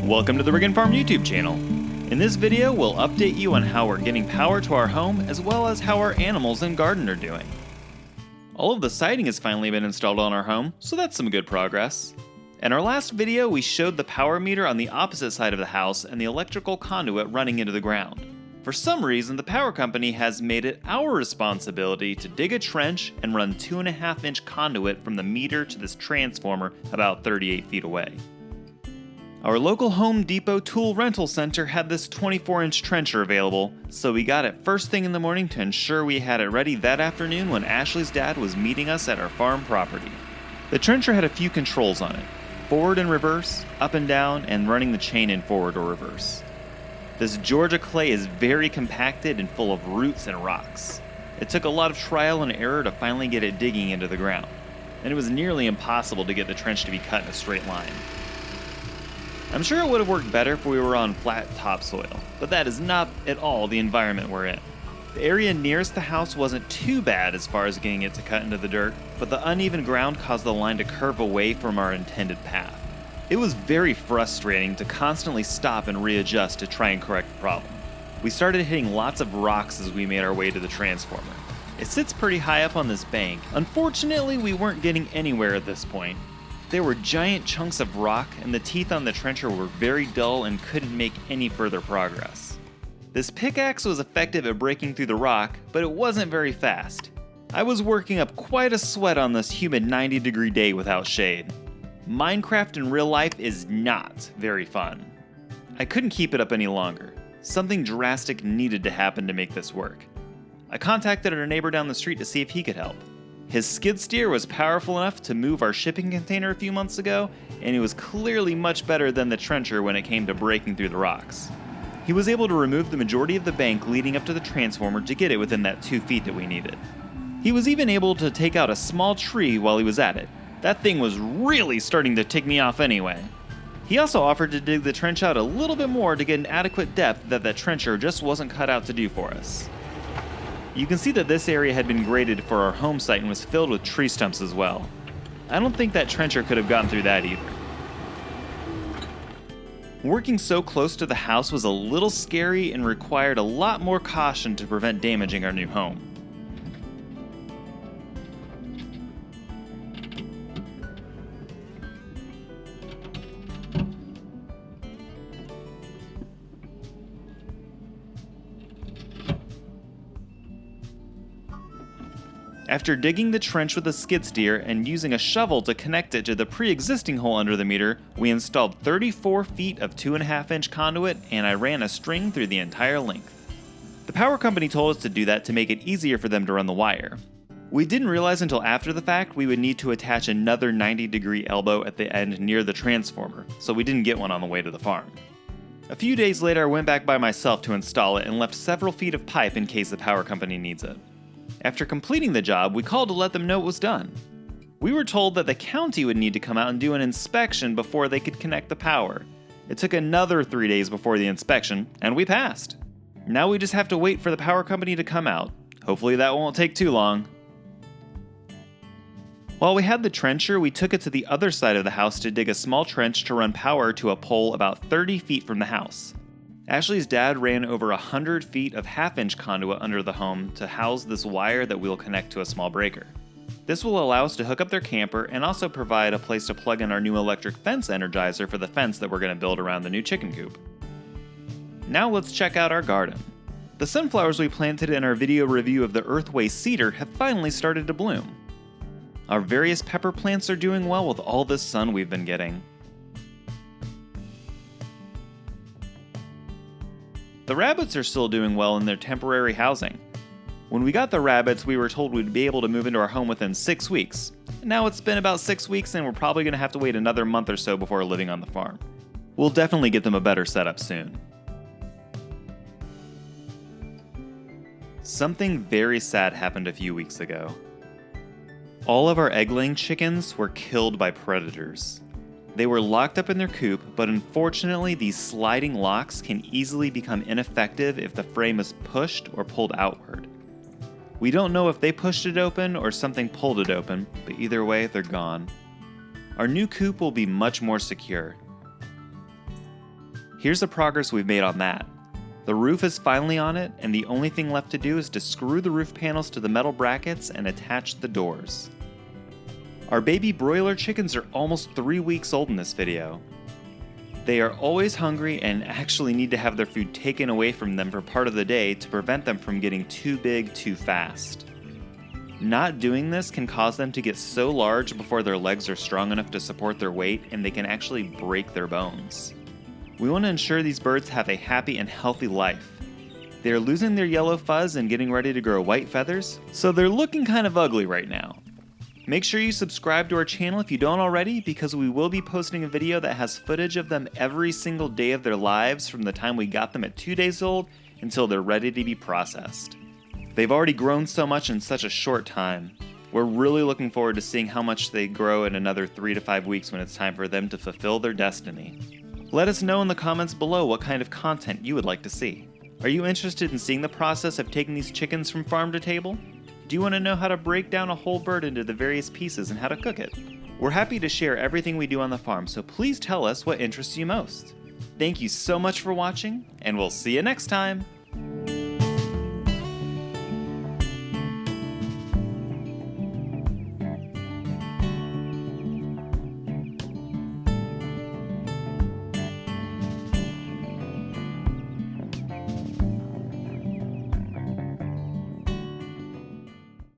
Welcome to the Rig and Farm YouTube channel. In this video, we'll update you on how we're getting power to our home as well as how our animals and garden are doing. All of the siding has finally been installed on our home, so that's some good progress. In our last video, we showed the power meter on the opposite side of the house and the electrical conduit running into the ground. For some reason, the power company has made it our responsibility to dig a trench and run 2.5-inch conduit from the meter to this transformer about 38 feet away. Our local Home Depot tool rental center had this 24-inch trencher available, so we got it first thing in the morning to ensure we had it ready that afternoon when Ashley's dad was meeting us at our farm property. The trencher had a few controls on it: forward and reverse, up and down, and running the chain in forward or reverse. This Georgia clay is very compacted and full of roots and rocks. It took a lot of trial and error to finally get it digging into the ground, and it was nearly impossible to get the trench to be cut in a straight line. I'm sure it would have worked better if we were on flat topsoil, but that is not at all the environment we're in. The area nearest the house wasn't too bad as far as getting it to cut into the dirt, but the uneven ground caused the line to curve away from our intended path. It was very frustrating to constantly stop and readjust to try and correct the problem. We started hitting lots of rocks as we made our way to the transformer. It sits pretty high up on this bank. Unfortunately, we weren't getting anywhere at this point. There were giant chunks of rock, and the teeth on the trencher were very dull and couldn't make any further progress. This pickaxe was effective at breaking through the rock, but it wasn't very fast. I was working up quite a sweat on this humid 90-degree day without shade. Minecraft in real life is not very fun. I couldn't keep it up any longer. Something drastic needed to happen to make this work. I contacted our neighbor down the street to see if he could help. His skid steer was powerful enough to move our shipping container a few months ago, and it was clearly much better than the trencher when it came to breaking through the rocks. He was able to remove the majority of the bank leading up to the transformer to get it within that 2 feet that we needed. He was even able to take out a small tree while he was at it. That thing was really starting to tick me off anyway. He also offered to dig the trench out a little bit more to get an adequate depth that trencher just wasn't cut out to do for us. You can see that this area had been graded for our home site and was filled with tree stumps as well. I don't think that trencher could have gotten through that either. Working so close to the house was a little scary and required a lot more caution to prevent damaging our new home. After digging the trench with a skid steer and using a shovel to connect it to the pre-existing hole under the meter, we installed 34 feet of 2.5-inch conduit, and I ran a string through the entire length. The power company told us to do that to make it easier for them to run the wire. We didn't realize until after the fact we would need to attach another 90-degree elbow at the end near the transformer, so we didn't get one on the way to the farm. A few days later, I went back by myself to install it and left several feet of pipe in case the power company needs it. After completing the job, we called to let them know it was done. We were told that the county would need to come out and do an inspection before they could connect the power. It took another 3 days before the inspection, and we passed. Now we just have to wait for the power company to come out. Hopefully that won't take too long. While we had the trencher, we took it to the other side of the house to dig a small trench to run power to a pole about 30 feet from the house. Ashley's dad ran over 100 feet of half-inch conduit under the home to house this wire that we'll connect to a small breaker. This will allow us to hook up their camper and also provide a place to plug in our new electric fence energizer for the fence that we're going to build around the new chicken coop. Now let's check out our garden. The sunflowers we planted in our video review of the Earthway cedar have finally started to bloom. Our various pepper plants are doing well with all this sun we've been getting. The rabbits are still doing well in their temporary housing. When we got the rabbits, we were told we'd be able to move into our home within 6 weeks. Now it's been about 6 weeks, and we're probably going to have to wait another month or so before living on the farm. We'll definitely get them a better setup soon. Something very sad happened a few weeks ago. All of our egg-laying chickens were killed by predators. They were locked up in their coop, but unfortunately these sliding locks can easily become ineffective if the frame is pushed or pulled outward. We don't know if they pushed it open or something pulled it open, but either way, they're gone. Our new coop will be much more secure. Here's the progress we've made on that. The roof is finally on it, and the only thing left to do is to screw the roof panels to the metal brackets and attach the doors. Our baby broiler chickens are almost 3 weeks old in this video. They are always hungry and actually need to have their food taken away from them for part of the day to prevent them from getting too big too fast. Not doing this can cause them to get so large before their legs are strong enough to support their weight, and they can actually break their bones. We want to ensure these birds have a happy and healthy life. They are losing their yellow fuzz and getting ready to grow white feathers, so they're looking kind of ugly right now. Make sure you subscribe to our channel if you don't already, because we will be posting a video that has footage of them every single day of their lives from the time we got them at 2 days old until they're ready to be processed. They've already grown so much in such a short time. We're really looking forward to seeing how much they grow in another 3 to 5 weeks when it's time for them to fulfill their destiny. Let us know in the comments below what kind of content you would like to see. Are you interested in seeing the process of taking these chickens from farm to table? Do you want to know how to break down a whole bird into the various pieces and how to cook it? We're happy to share everything we do on the farm, so please tell us what interests you most. Thank you so much for watching, and we'll see you next time!